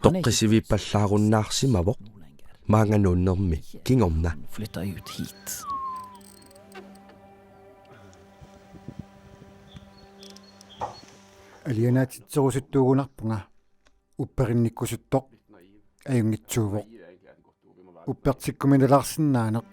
Toqqisivippallaarunnaarsimavoq maanganuunnermi kingorna. Flytta ut hit. Alianaatitserusuttuugunarpunga upperinnikkusuttoq ajungitsuuvoq uppertikkuminalarsinnaaneq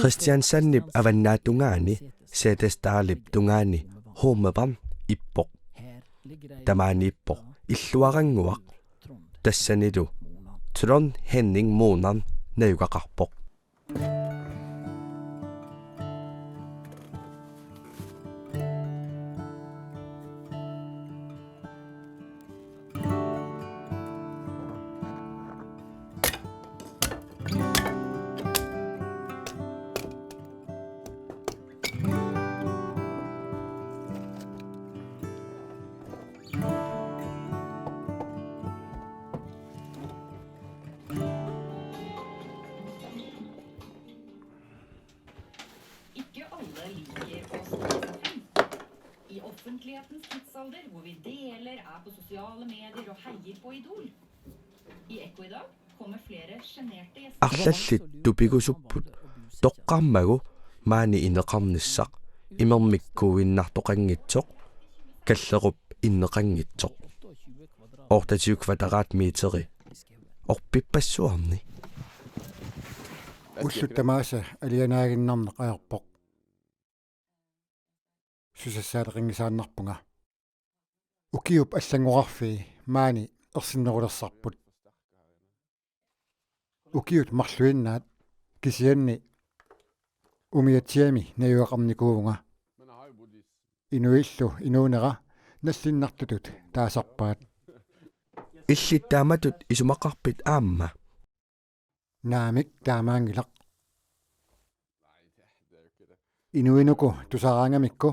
Christiansannip avannaattungaani seetestaalip tungaani huumevarn ippoq tamaani ippoq illuaranguaq tassanilu Trond Henning Monan nayugaqarpoq Ikke alle liker å spise fint. I offentlighetens tidsalder, hvor vi deler, er på sosiale medier og heier på Idol. I Ekko i dag kommer flere generte gjester. Arlallittupikussupput toqqarmagu maani ineqarnissaq imermikkuinnartoqangitsoq kallerup inneqangitsoq ortatiu kvadratmeteri orpippassuarni уллуттамааса алианаагиннарнеқ аерпоқ сусассаалеқингисааннарпунга укиуп аллангорарфи маани ерсиннерулерсарпут укиут марлуиннаат кисианни умиатсиами наюақарникуувнга инуиллу инуунера наллиннартутут таасарпаат иллиттааматут исумақарпит аама наамик таамаангилақ инуинуку тусараангамикку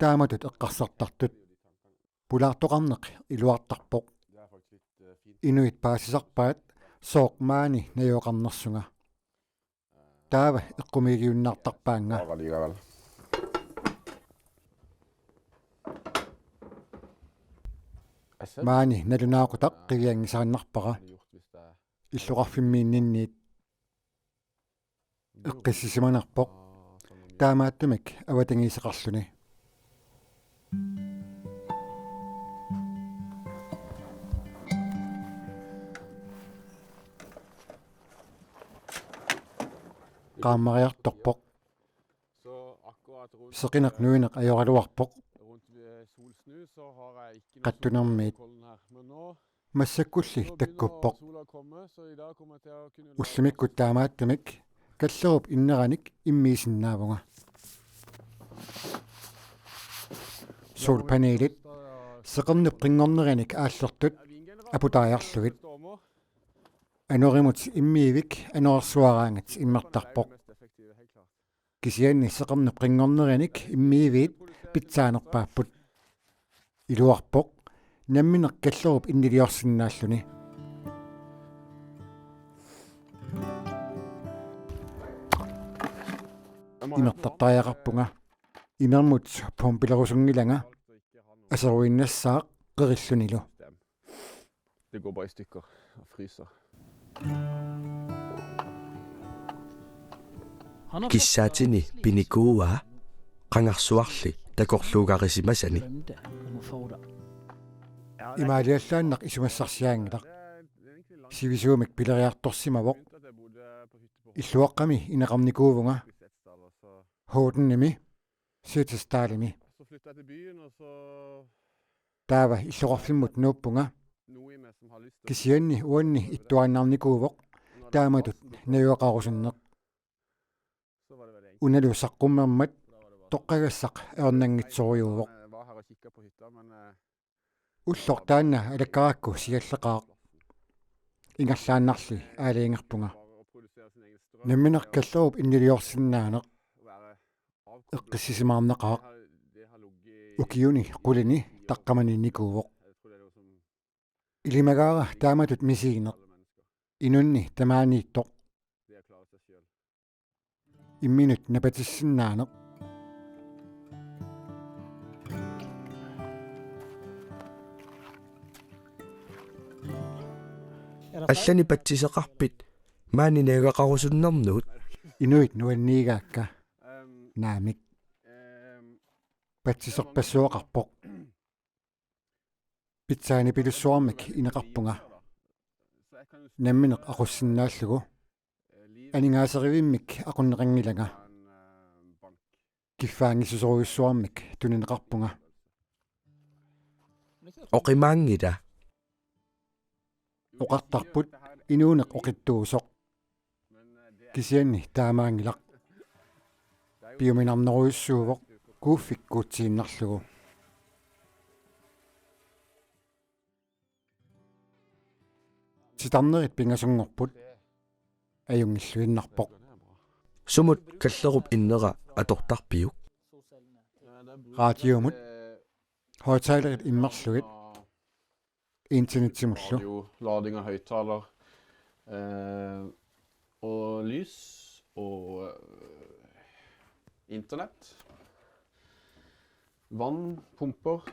тааматут эққарсартартут пулаартоқарнеқ илуартарпоқ инуит паасисарпаат соокмаани наюоқарнерсунга таава эққумигиуннаартарпаанга маани налунаақутақ қивиангисааннарпара иллуқарфиммииннинниит эққиссисиманарпоқ таамааттумик аватангисеқарлуни qaamariartorpoq seqineq nuineq ajorluarpoq qattunermiit массаккулли таккуппоq уллумиккут таамааттамик каллеруп иннераник иммиисиннаавунга солпанелит сеқарнеп қингорнераник ааллертут апутаажарлугит аноримут иммиивик анорсуараангат иммертарпоq кисианни сеқарнеп қингорнераник иммиивит питсаанерпааппут илуарпоq намминеқ каллеруп иннилиорсиннааллуни имертартариақарпунга инермут помпилерусунгиланга асеруиннассаақ қериллунилу Det går bare i stykker og fryser. Kissaatini pinikuua qangarsuarli takorluugarisimasani имаалиаллааннақ исумассарсиаангилақ сивисуумик пилериарторсимавоқ иллуаққами инеқарникуувнга хооденними сетестаалими таава иллоқарфиммут нууппунга кисианни уанни иттуааннарникуувоқ тааматут наюақарусуннеқ уналу саққуммермат тоққагассақ ернангитсориувоқ var her og kikket på hytta, men уллортаанна алаккаракку сигаллеқаақ ингерлааннарли аалиингерпунга å produsere sin egen strøm, намминеркаллеруп иннилиорсиннаанеқ være эққиссисимаарнеқаақ det har ligget укиуни қулини таққаманинникуувоq jeg tror det er noe som илимагаара тааматут мисигинеқ alle mennesker, инунни тамаанииттоқ det er å klare seg selv. имминут напатиссиннаанеқ аллани патсисеқарпит маанинаагақарусуннэрнуут инуит нуанниигаакка наамик патсисерпассуақарпоқ питсаани пилуссуармик инеқарпунга намминеқ ақуссиннааллугу анингаасеривиммик ақуннеқангилага киффаангисусоруйуссуармик тунинеқарпунга оқимаангила оқартарпут инуунеқ оқиттуусоқ кисианни таамаангилақ пиуминарнеруйуссуувоқ кууффиккуутсииннарлугу ситарнерит пингасунгорпут аюнгиллуиннарпоқ сумут каллеруп иннера атортарпиук радиомут højtalerит иммерлугит интернетсимуллу Radio, lading av høyttaler, og lys, og internett, vann, pumper.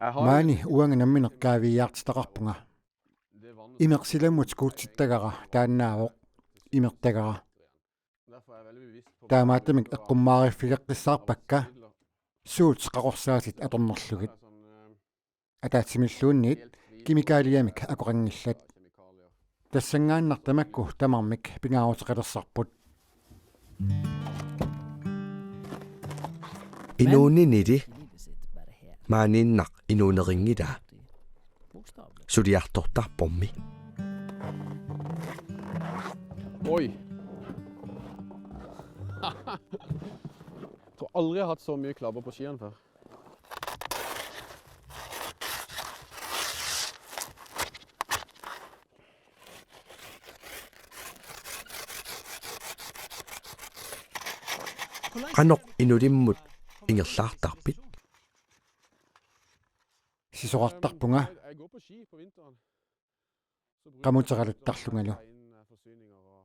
Jeg har маани уангинамминеққаавиаартитақарпунга det vannet, имерсиламмут скуутситтагара тааннаавоқ имертагара derfor er jeg veldig bevisst på таамааттамик эққуммаариффилеққиссаарпакка суут қақорсаасит аторнерлугит атаатсимиллуунниит кимикаалиамик акоқангиллат kjemikalier. тассангааннартамакку тамармик пингаарутеқалерсарпут инуунинили мааниннақ инуунерингила сулиартортарпорми Oi! Jeg tror aldri jeg har hatt så mye klabber på skien før. qanoq inulimmut ingерлаартарпит сисоқартарпунга Jeg går på ski på vinteren. Så bruker qamutеқалуттарлунгалу jeg inn forsyninger og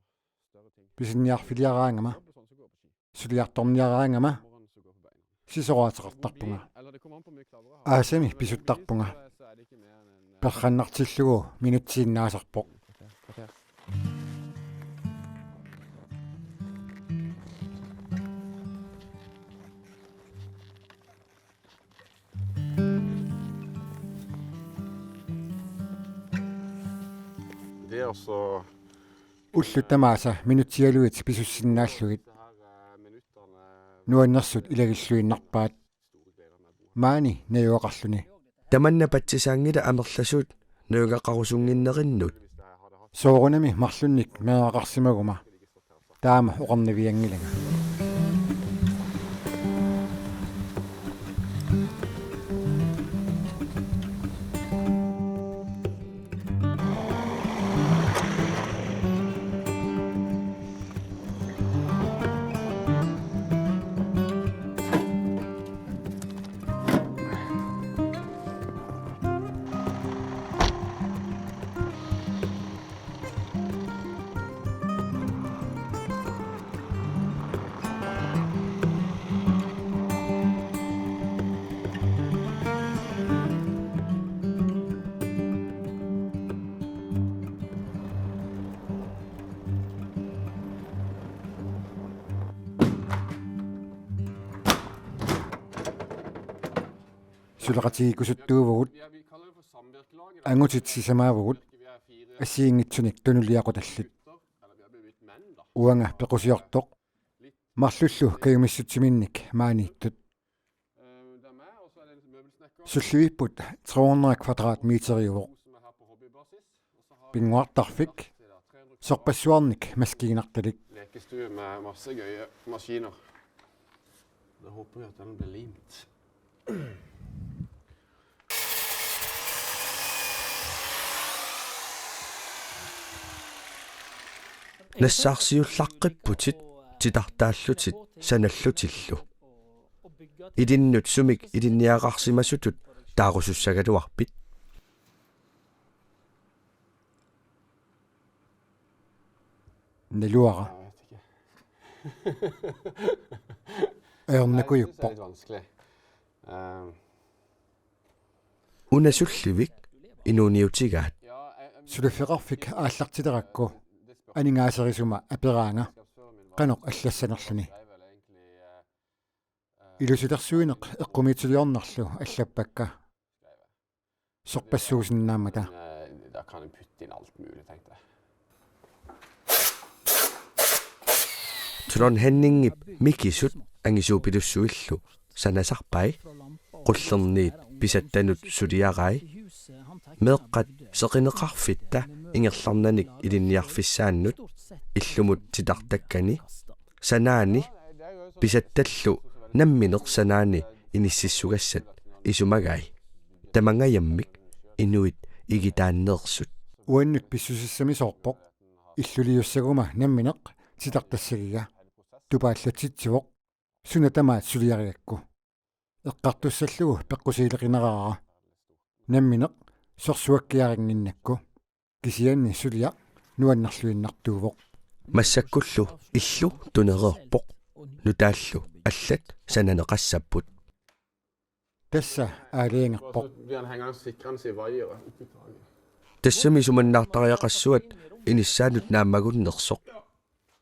større ting. писинниарфилиараангама Sånn så går jeg på ski. сулиарторниараангама Om morgenen så går jeg på beina. сисоқаатеқартарпунга Eller det kommer an på hvor mye klabber jeg har. аасами писуттарпунга Så er det ikke mer enn перханнартиллугу минутсииннаасарпоқ kvarter. Det er også уллутамааса минутсиалуит писуссиннааллугит det her minutterne нуаннэрсут илагиллуиннарпаат store gleder med bordet. маани наюоқарлуни таманна патсисаангила амерласуут нугақарусунгиннериннут Hvis jeg hadde hatt соорунами марлунник меақарсимагума таама оқарнавиангилага сулеқатигикусуттуувгут vi kaller det for samvirkelag. ангутитсисамаавгут Vi er 4 ассиингитсуник тунулиақуталлит eller vi har blitt menn da. уанга пеқусиортоқ марлуллу каюмиссутсиминник maaнииттут Det er meg, og så er det en møbelsnekker. суллуиппут 300 квадратметериувоқ pinguartarfik sorpassuarnik maskiinartalik Lekestue med masse gøye maskiner. Da håper vi at den blir limt. нассаарсиуллаққиппутит титартааллутит саналлутиллу илиннут сумик илинниақарсимасутут таарусуссагалуарпит naluara aornakujuppo litt vanskelig. унасулливик инуниутигаат sulufiqarfik aallartilerakku aningaaseriisuma aperaanga qanoq аллассанерлүни илусилерсуинеq eqqumiituliornerlu allappakka sorpassuusinnaamata Da kan en putte inn alt mulig, tenkte jeg. турон ханнингип микисут ангисуупилуссуиллу санасарпай qullerniit pisattanut suliarai meeqqat seqineqarfitta ingerlarnanik ilinniarfissaannut illumut titartakkani sanaani pisattallu nammineq sanaani inississugassat isumagai tamangayammik inuit igitaanneersut uannut pissusissami soorpoq illuliussaguma nammineq titartassagiga tupaallatsitsivoq sunatamaat suliariakku eqqartussallugu peqqusiileqineraara nammineq sorsuakkiaringinnakku kisianni sulia nuannarluinnartuuvoq массаккуллу иллу тунереерпоq нутааллу аллат сананеqassapput tassa aaliangerpoq Så blir han hængende sikrende i veier oppi taget. тассами суманнаартариақассуат инissаанут нааммагуннерсоq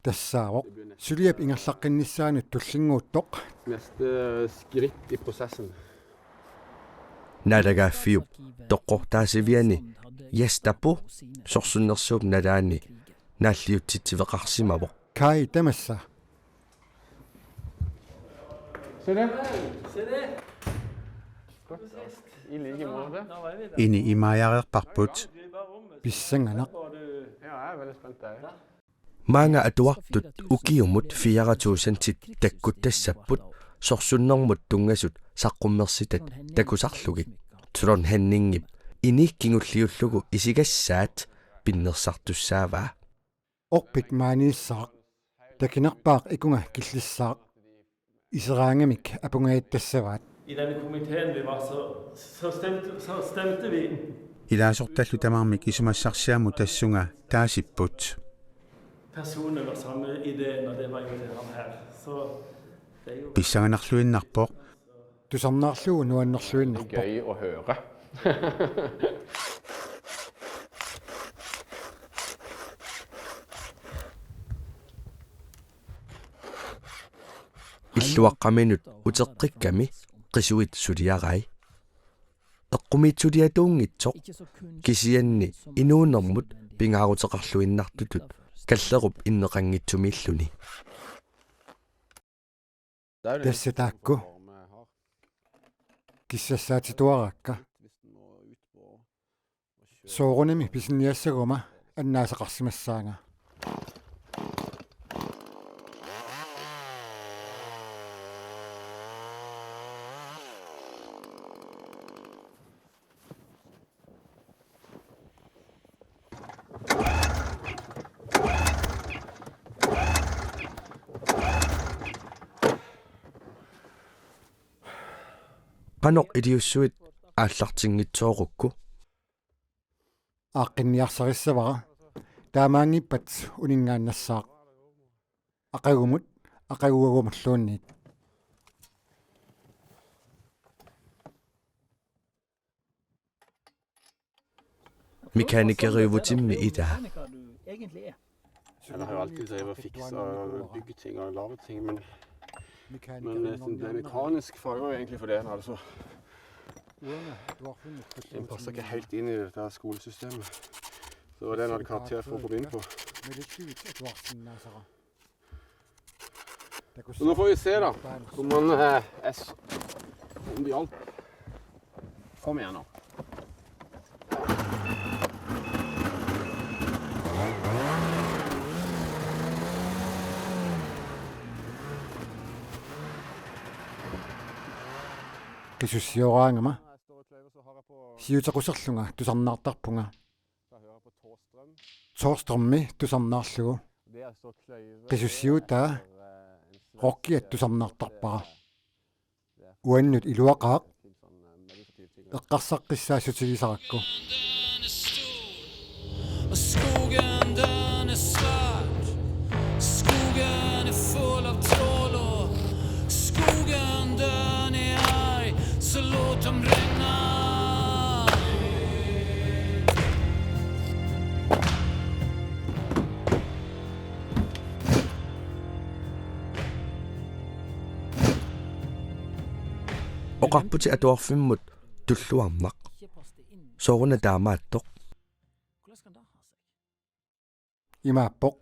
tassaavoq suliap ingerlaqqinnissaanut tullinguuttoq Neste skritt i prosessen. налагааффиуп тоққортаасивиани ястапу сорсуннерсууп налаани нааллиутситсивеқарсимавоq kai tamassa Se det. Godt. I like måte. Ini imaajareerparput pissanganaq Ja, jeg er veldig spent der. маанга атуартут укиумут 4000-tit таккуттассаппут сорсуннэрмут тунгасут саққуммерситат такусарлугит турон ханнингип иниккингуллиуллугу исигассаат пиннерсартуссааваа orpit maaniissaaq takinarpaaq ikunga killисsaaq iseraangamik apungaittassavaat I denne komiteen vi var, så stemte vi ilaasortallu tamarmik isumassarsiamu tassunga taasipput personer med samme idé når det var jo det ham her. Så det er jo pissanganarluinnarpoq tusarnaarlugu nuannerluinnarpoq Gøy å høre. иллуаққаминут утеққикками қисуит сулиарай эққумиитсулиатуунгитсоқ кисианни инуунэрмут пингаарутеқарлуиннартутут каллеруп иннеқангитсумииллуни tassataakku kissassaatituarakka soorunami pisinniassaguma annaasaqarsimassaanga qanoq iliussuit ааллартингитсоорукку aaqqinniarsarissavara taamaangippat uningaannassaaq aqagumut aqaguagumulluunniit mekanikeriuvutimmi itaa Jeg har jo alltid drevet og fikse og bygge ting og lave ting, men det mekanisk fag var jo egentlig for det han hadde, så den passer ikke helt inn i dette skolesystemet. Så det var det han hadde karakter for å få begynne på. Så nå får vi se da, om han om det hjalp. Kom igjen nå. qisussiораангама сиутеқусерлунга тусарнаартарпунга Thorstrømmi тусарнаарлугу qisussiutаа rokkиат тусарнаартарпара уаннут илуақаақ эққарсаққиссаассутигисаракку Och skogen den är svart. Skogen är full av troll och skogen den är arg. Så låt dem regna. Oqarputi atuarfimmut tulluarnaq. Sooruna taamaattoq. имааппоқ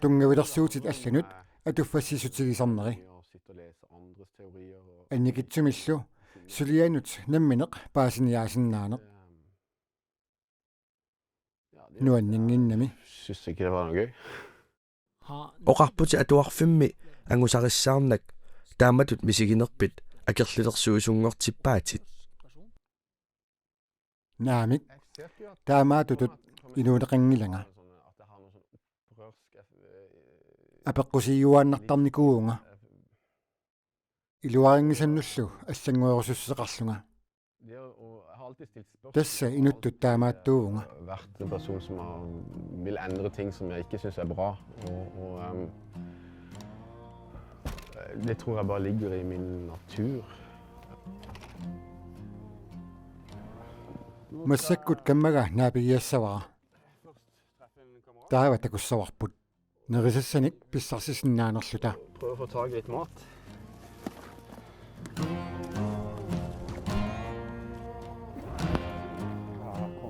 тунгавилерсуутит алланут атуффассисутигисарнери анникитсумиллу сулианут намминеқ паасиниаасиннаанеқ нуаннингиннами Synes ikke det var noe gøy. Oqarputi atuarfimmi angusarissаарnak taamatut misiginerpit акерлилерсуусунгортиппаатит наамик таамаатутут инуунеқангилага апеққусиюааннартарникуунга илуарингисаннуллу ассангуерусуссеқарлунга тасса инуттут таамааттуунга Vært en person som vil endre ting som jeg ikke synes er bra. Det tror jeg bare ligger i min natur. массаккут каммага наапигиассавара таава такуссаварпут нерисассаник писсарсисиннаанерлута Prøve å få tag i litt mat. Kom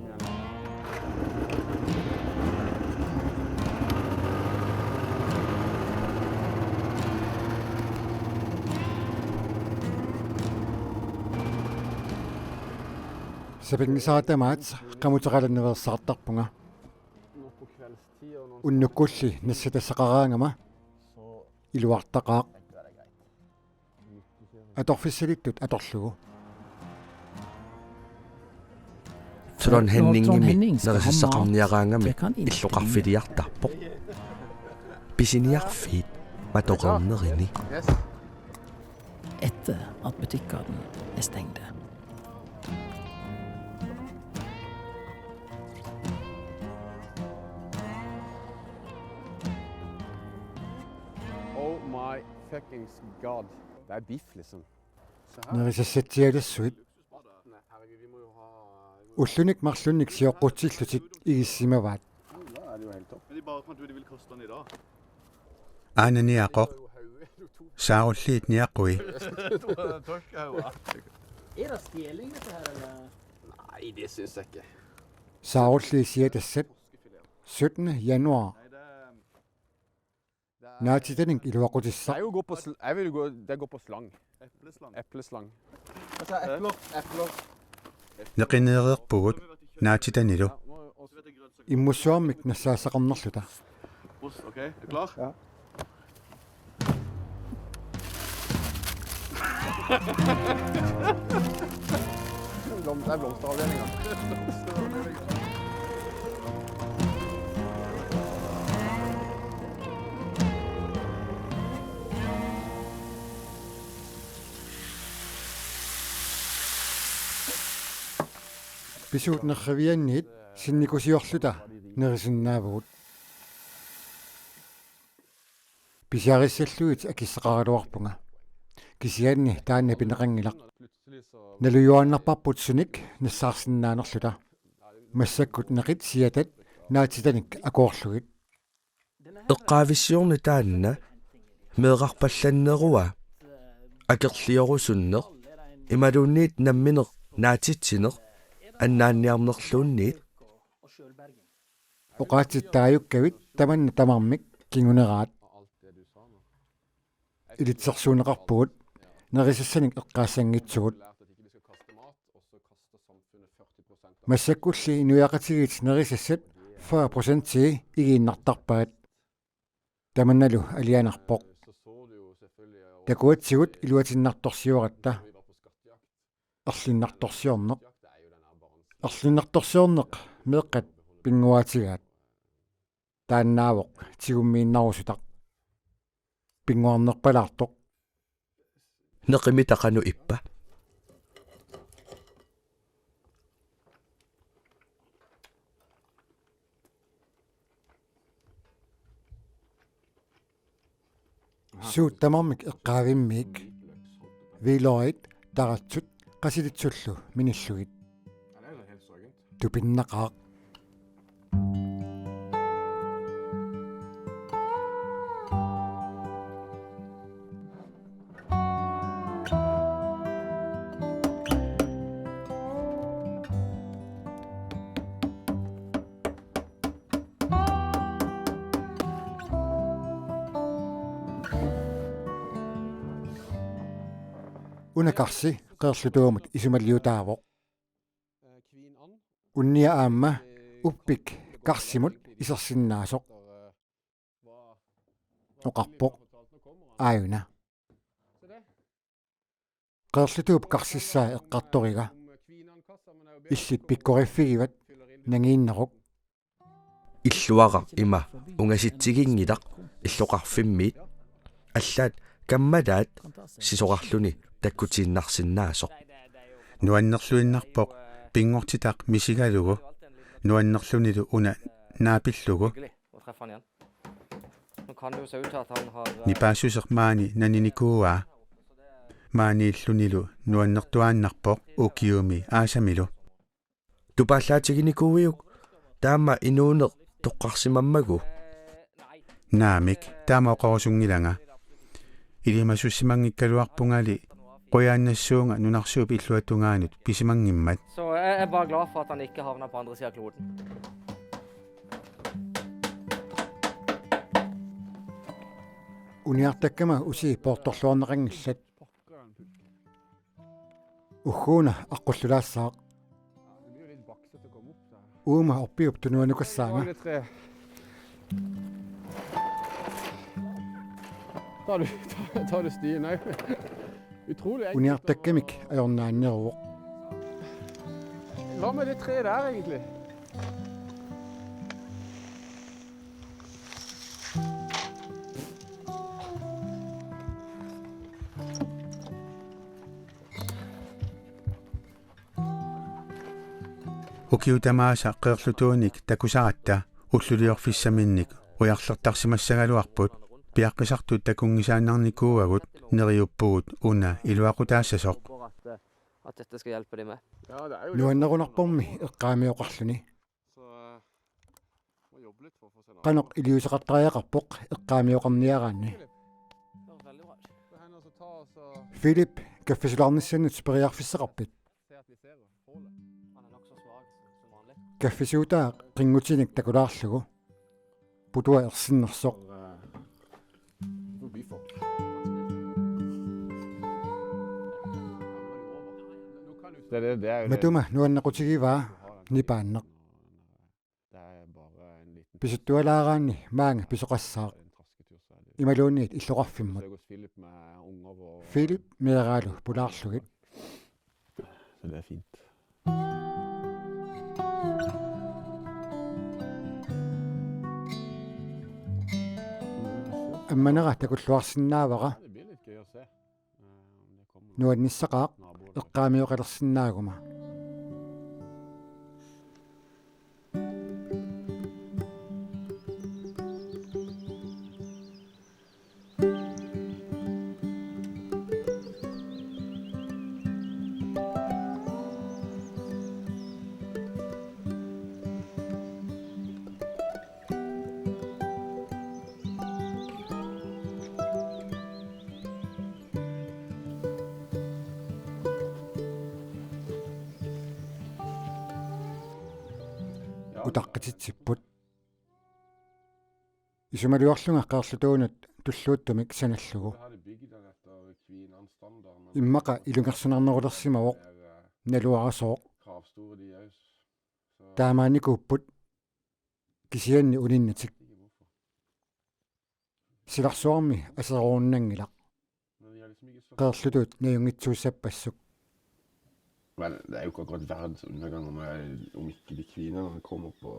igjen. сапингисаатамаат qamutaqalanneversaartarpunga Nå på kveldstid og nå unnukulli nassatassaqaraangama iluartaqaaq atorfissalittut atorlugu Trond Henningimi nerisissaqarniaraangami illuqarfiliartarpoq pisiniarfiit matoqernerini Yes. Etter at butikkene er stengte. Oh my fucking god. Det er biff, liksom. Se her. nerisassatialassuit Nei, herregud, vi må jo ha... ullunik marlunnik sioqqutsillutik igissимаваат Da er det jo helt topp. Men de bare fant ut de ville koste den i dag. aananiaqoq saarulliit niaqqui Er det stjeling dette her, eller? Nei, det synes jeg ikke. saarulliisiatassat 17. januar naatitanik Det iluaqutissaq er jo gå på jeg vil gå, det går på slang. Epleslang. Epleslang. Altså, epler. neqineereerpugut naatitanilu immussuarmik nassaasaqarnerluta Ost, okay. Er du klar? Ja. Det er blomsteravdelinga. pisuutnerrivianniit sinnikusiorluta nerisinnaavut pisiarissalluit akissaqaraluarpunga kisianni taanna pineqangilaq nalujuannarparput sunik nassaarsinnaanerluta massakkut neqit siatat naatitanik akoorlugit eqqaavissiorni taanna meeqarpallannerua akerliorusunneq imaluunniit nammineq naatitsineq annaanniarnerluunniit oqaatsittaayukkavit tamanna tamarmik kinguneraat ilitsersuuneqarpugut nerisassanik eqqaassangitsugut massakkulli inuiaqatigit nerisassat 40% igiinnartarpaat tamannalu alianarpoq takuatsigut iluatinnartorsiuqatta арлиннарторсиорнеq арлиннарторсиорнеq meeqqat pinguatigaat тааннаавоq тигуммииннарусутaq пингуарнерпалаартоq neqimi taqanu ippa суuttamarmik eqqaavimmiik viilorit taratsut qasilitsullu minillugit tupinnaqaaq unakarsi qeerlutuumut isumalliutaavoq unnia aamma uppik karsimut isersinnaasoq oqarpoq aayuna qeerlutuup karsissaa eqqartoriga illit pikkorifigivat nangiinneruq illuaqa ima ungasitsigingitaq illoqarfimmiit аллаат каммалаат сисоқарлуни таккутииннарсиннаасоқ нуаннерлуиннарпоқ пингортитақ мисигалугу нуаннерлунилу уна наапиллугу нипаасусеқ маани наниникууа мааниллунилу нуаннертуааннарпоқ укиуми аасамилу тупааллаатигиникууиук таама инуунеқ тоққарсимаммагу наамик таамаоқарусунгиланга илимасуссимангиккалуарпунгали qoyaannassуунга нунарсууп иллуатунгаанут писимангиммат Så jeg er bare glad for at han ikke havner på andre siden av kloden. uniartakkama usi portorluarneqanngillat ugguuna aqqullalaassaq uuma orpiup tunuanukassaanga Tar du stien òg? Utrolig enkelt. uniartakkamik ajornaanneruoq Hva med det treet der, egentlig? ukiutamaasa qeerlutuunik takusaratta уллулиорфиссаминник уярлертарсимассагалуарпут пиаққисартут такунгисааннарникууагут нериуппугут уна илуақутаассасоқ At dette skal hjelpe dem med. Ja, det er jo nuannерунарпорми эққаамиоқарлуни Så må jobbe litt for å få seg noe. qanoq iliuseqartariaqarpoq eqqaamioqarniaraanni Det var veldig bra. Det hender så ta oss og Philip kaffisularnissanut speriarfissaqarpit se at vi ser hålet. Han er nok så svag som vanlig. kaffisuutaa qingutinik takulaarlugu putua ersinnersoq Forbi for. Det er matuma nuannaqutigiva nipaanneq Det er bare en liten pisuttualaaraanni maanga pisoqassaaq trasketur, så er det. imaluunniit illoqarfimmut Besøk hos Philip med unger og Philip meeraalu pulaarlugit Så det er fint. амманера такуллуарсинаавара Det blir litt gøy å se om det kommer nuannissaqaaq naboer. eqqaamioqalersinnaaguma utaqqititsipput isumaluarlunga qaarlutuunut tulluuttumik sanallugu Så har de bygd den etter Kvinans-standard, men immaqa ilungersunarnerulersimavoq naluarasooq kravstore de er jo. Så taamaanikuupput kisianni uninnatik hvorfor. silarsuarmi aseruunnangilaq Men de er liksom ikke så qaerlutuut najungitsuussappassuk Men det er jo ikke akkurat verdens undergang om ikke de kvinnerne kommer på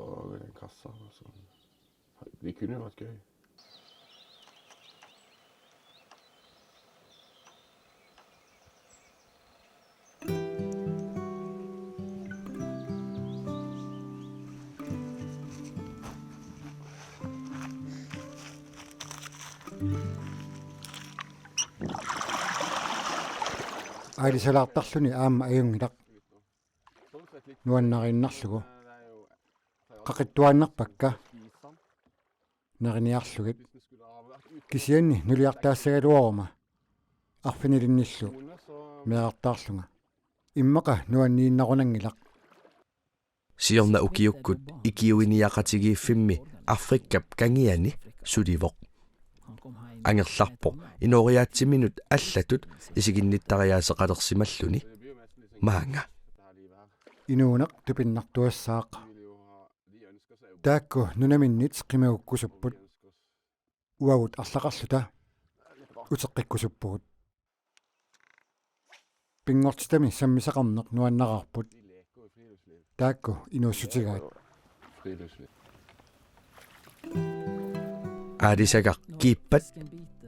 kassa. Så det kunne jo vært gøy. Aalisalaartarluni aamma ajungilaq nuannarinnarlugu qaqittuannarpakka nariniarlugit kisianni nuliartaassagaluoruma arfinilinnillu meaqartaarlunga immaqa nuanniinnarunangilaq siorna ukiukkut ikiuiniaqatigiiffimmi Afrikkap kangiani sulivoq angerlarpo inoriaattiminut allatut isiginnittariaaseqalersimalluni maanga inuunaq tupinnartuassaaqa taakku nunaminnit qimagukkusupput uagut arlaqarluta uteqqikkusuppugut pingortitami sammisaqarneq nuannaqarput taakku inuussutigaat aalisagaq kiippat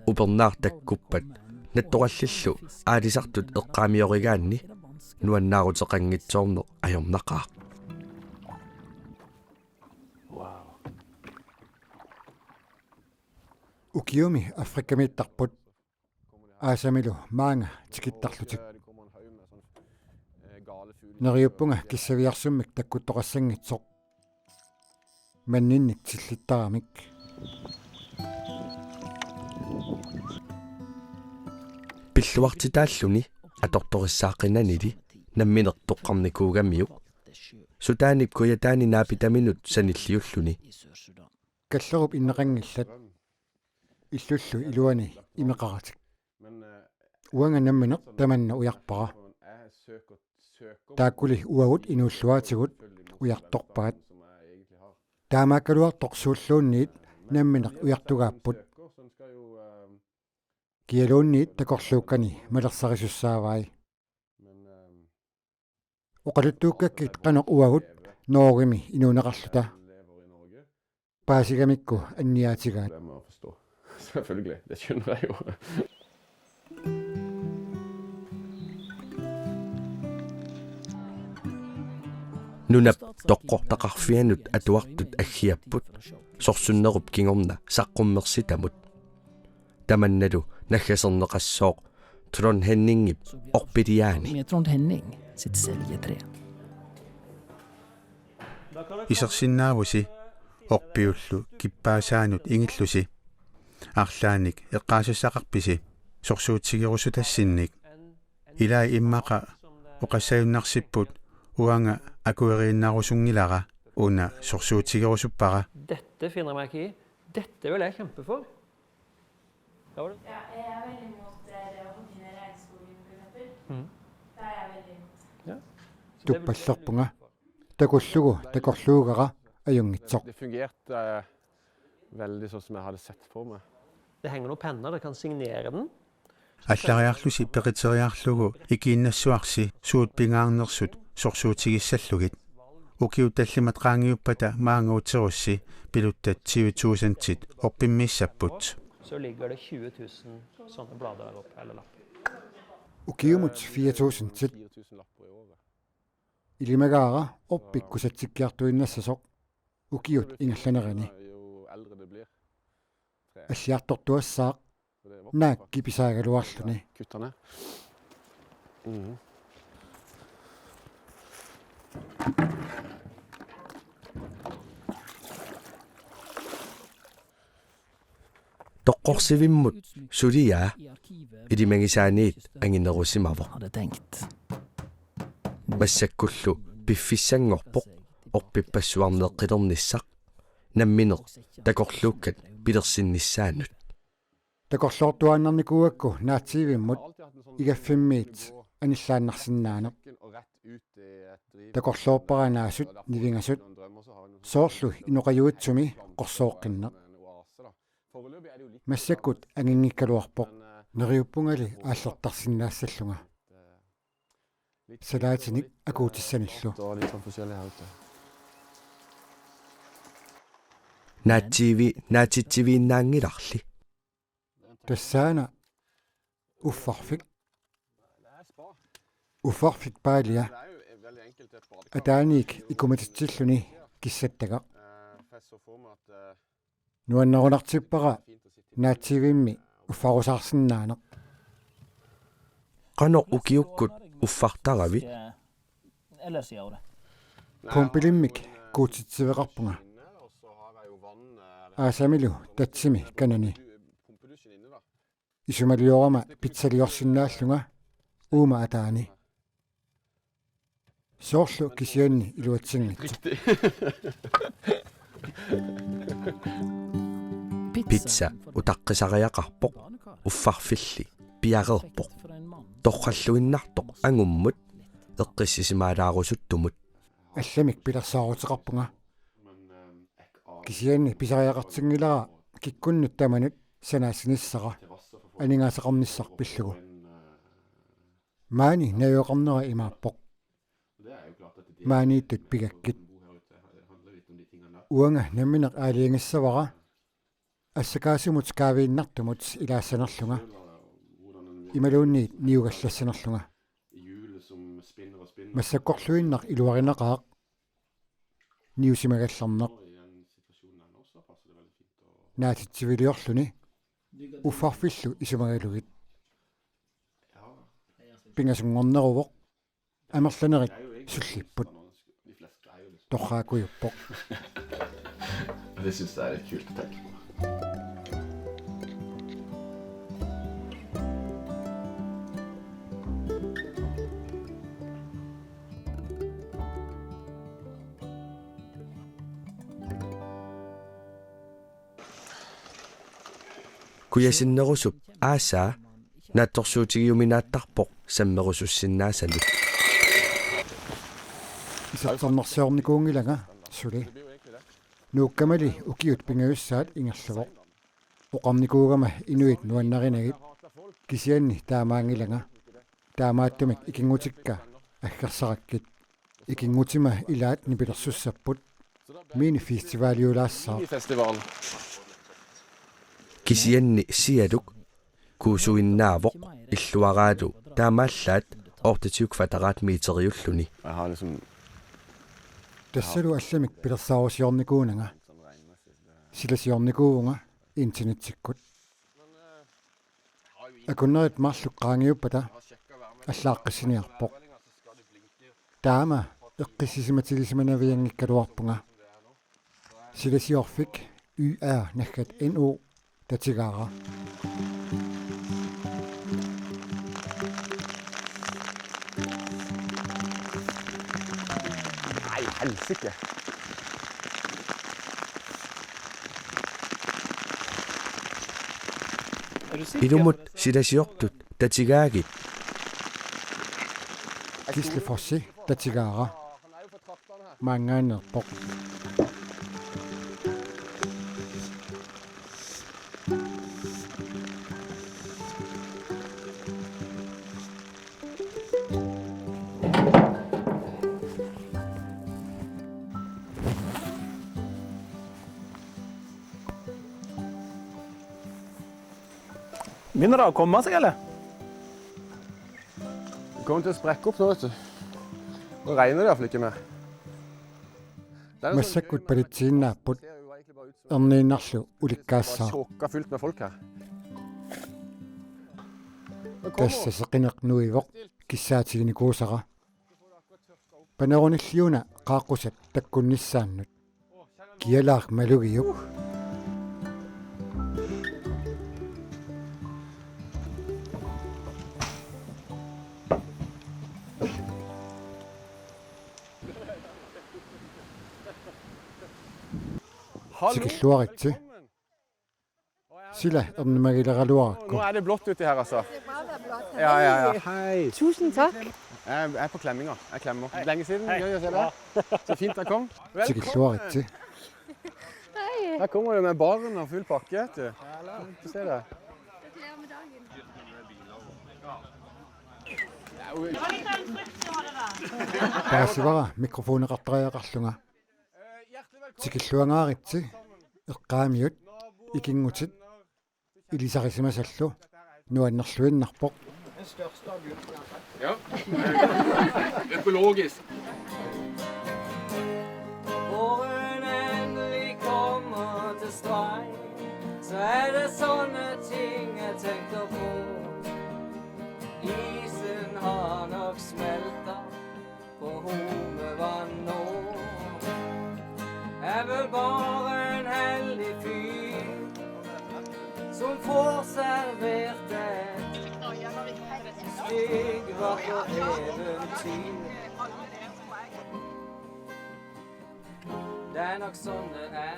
upernaartakkuppat nattoqallillu aalisartut eqqaamiorigaanni nuannaaruteqanngitsoorneq ajornaqaa ukiumi afrikkamiittarput aasamilu maanga tikittarlutik neriuppunga kissaviarsummik takkuttoqassangitsoq manninnik tillittarmik pilluartitaalluni atortorissaaqinanili namminertoqqarnikuugamiuk sutaanik kuyataani naapitaminut sanilliulluni kallerup inneqangillat illullu iluani imeqaratik uanga nammineq tamanna ujarpara taakkuli uagut inuulluaatigut ujartorpaat taamaakkaluartorsuulluunniit nammineq ujartugaapput kialuunniit takorluukkani malersarissussaavai uqaluttuukkakkit qanoq uagut noorimi inuuneqarluta paasigamikku anniaatigaat Selvfølgelig, det skjønner jeg jo. nunap toqqortaqarfianut atuartut aggiapput sorsunnerup kingorna saqqummersitamut tamannalu naggaserneqassooq Trond Henningip orpitiaani Med Trond Henning sitt säljeträ. Isersinnaavusi orpiullu kippaasaanut ingillusi арлааник эққаасассақарписи сорсуутсигерусутассинник илаа иммақа оқассаюннарсиппут уанга акуерииннарусунгилара уна сорсуутсигерусуппара Dette finner jeg meg ikke i. Dette vil jeg kjempe for. Ja, jeg er veldig imot det å fortine regnskogen, for eksempel. Det er jeg veldig imot. tuppallerpunga takullugu takorluugara ajungitsoq Det fungerte veldig sånn som jeg hadde sett for meg. Det henger noen penner, dere kan signere den. аллариарлуси пеқитериарлугу икииннассуарси суутпингаарнерсут сорсуутигиссаллугит укиуталлимат qaangiuppata maangauterussi piluttat 20.000-tit orpimmiissapпут Så ligger det 20.000 sånne blader der oppe, eller lapper. ukiumut 4.000-tit ilimagaara orpikkusatsikkiartuinnassasoq ukiut ingallanерани аллиарторtuassaaq naakki pisaagaluarluni Kutterne. toqqorsivimmut suliaa ilimangisaaniit anginnerusimavo Hade tänkt. massakkullu piffissangorpoq orpippassuarneqqilernissaq nammineq takorluukkat pilersinnissaanut takorluortuaannarnikuuakku naatsiivimmut igaffimmiit anillaannarsinnaaneq takorluorparanaasut nivingasut soorlu inoqajuitsumi qorsooqqinneq massakkut anginngikkaluarpoq neriuppungali aallertarsinnaassallunga салаатиник акуутиссаниллу Litt sånn forskjellig her ute. наатсивииннаангиларли тассаана уффарфик паалиа атааник икуматитсиллуни киссаттага нуаннерунартиппара наатсивимми уффарусаарсинаана qano ukiukkut uffартаравит пумпилиммик куутитсивеқарпунга аасамилу татсими канани исумалиорама питсалиорсинааллунга уума атаани соорлу кисианни илуатсингитсу питса утаққисариақарпоқ уффарфилли пиарерпоқ торраллуиннартоқ ангуммут эққиссисимаалаарусуттумут алламик пилерсаарутеқарпунга кисианни писариақартингилара киккуннут таманут санаассиниссара анингаасеқарниссар пиллугу маани наёоқарнера имааппоқ maaнииттут пигаккит уанга намминеқ аалиингассавара ассакаасумут каавииннартумут илаассанерлунга ималуунниит ниугаллассанерлунга массаккорлуиннақ илуаринеқаақ ниусимагалларнеқ наатитсивилиорлуни уффарфиллу исумагалугит пингасунгорнерувоқ амерланерит суллиппут торраакуйуппоқ Det syns jeg er litt kult å tenke på. kuyasinnerusup aasaa naattorsuutigiuminaattarpoq sammerusussinnaasalu исартарнерсиорникуунгилага сули нууккамали укиут пингаюссаат ингерлувоқ оқарникуугама инуит нуаннаринагит кисианни таамаангилага таамааттумик икингутикка аггерсараккит икингутима илаат нипилерсуссаппут мини фестивалиулаассаа kisianni sialuk kuusuinnaavoq illuaraatu taamaallaat ortatiuk fataraat miiteriulluni тассалу алламик пилерсаарусиорникуунага силасиорникуунга интернетсиккут акуннерит марлук qaangiuppata аллааққиссиниарпоқ таама эққиссисиматигисиманавиангиккалуарпунга силасиорфик UR нахкат NO татигаара Nei, helsike. ilumut silasiortut tatigaagit кислифорси татигаара маангаанерпоқ Begynner det å komme seg, eller? Det kommer til å sprekke opp nå, vet du. Nå regner det i hvert fall ikke mer. массаккут палитсииннааппут эрнииннарлу уликкаассаа Tjåka fullt med folk her. тассасеқинеқнуивоқ киссаатигиникуусара панеруниллиуна qaaqusat таккуннissaannут киалаақ малугиук sikilluaritsi sila ernemagileraluarakku Nå er det blått uti her, altså. Ja. Hei. Tusind tak. Jeg er på klemminga. Jeg klemmer. Lenge siden. Gøy å se deg. Så fint jeg kom. sikilluaritsi Her kommer du med baren og full pakke, vet du. Få se det. Parasivara mikrofoneqartariaqarlunga. Tikilluangaaritsi eqqaamiut ikingutit ilisarisimasallu nuannerluinnarpoq. Ja. Økologisk. Hvor en endelig kommer til streg, så det sånne ting jeg tenker på. Isen har nok smelta på Homevann nå. Vel bare en heldig fyr som får servert et stygg vakkert eventyr. Det nok sånn det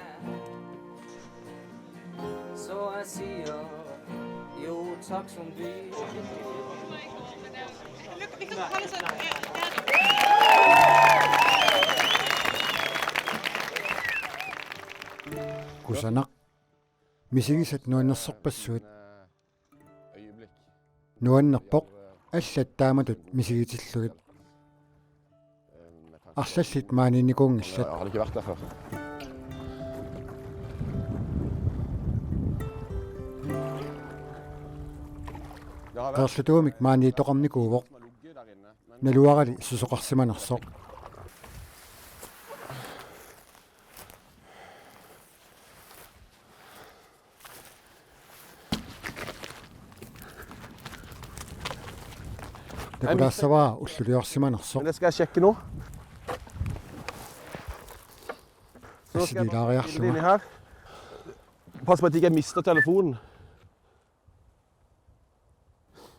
så jeg sier jo takk som dyr. Kusanak misigisat nuannersorpassuut nuannerpoq аллаттааматут мисигитиллугит арлаллит маанинникуунгиллат Har ikke vært der før. qaerlutuumik maaniitoqarnikuuvoq naluarali susoqarsimanersoq Takulassavaa ulluliorsimanersoq. Det skal jeg sjekke nå. Så skal jeg inn her. Pass på at jeg ikke mister telefonen.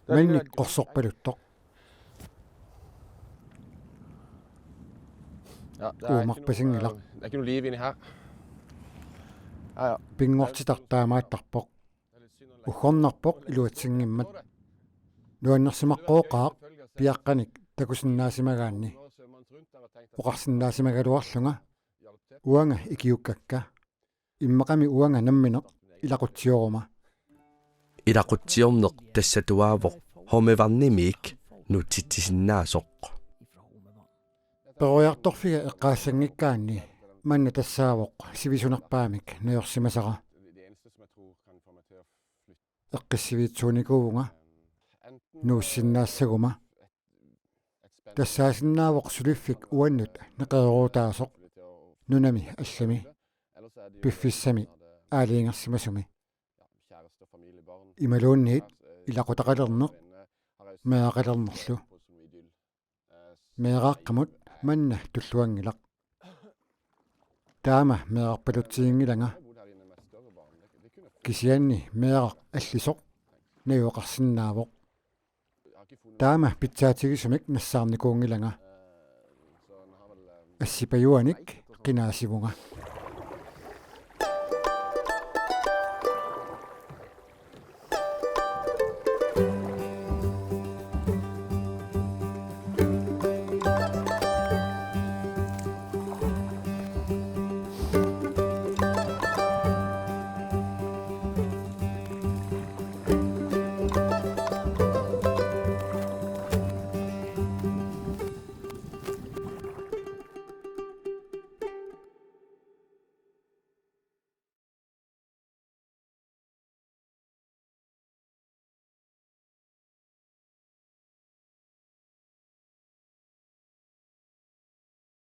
Mennik qorsorpaluttoq. Ja, det er ikke noe liv inni her. Ja. Pingortitartaamaattarpoq. Ukhornarpoq iluatsinngimmat. Nuannersimaqqooqaaq piaqqanik takusinnaasimaгаанни. Oqarsinnaasimaгаluarlunga. Uanga ikiukkakka. Immaqami uanga nammineq ilaqutsioruma. Ilaqutiorneq tassatuaavoq homevarnimiik nutittisinnaasuq. Perujartorfiga eqqaassangikkaanni manna tassaavoq sivisunerpaamik nayorsimasara. Eqqissivitsuunikuunga nuussinaassaguma. Tassaasinnaavoq suliffik uannut neqeruutaasoq nunami allami piffissami aaliingersimasumi. Imaluunniit ilaqutaqalerneq meaqalernerlu. Meeqaaqqamut manna tulluangilaq. Taama meeqarpalutsiingilanga. Kisianni meeqaq allisoq najuoqarsinnaavoq. Taama pitsaatigisumik nassaarnikuungilanga. Assipajuanik qinaasivunga.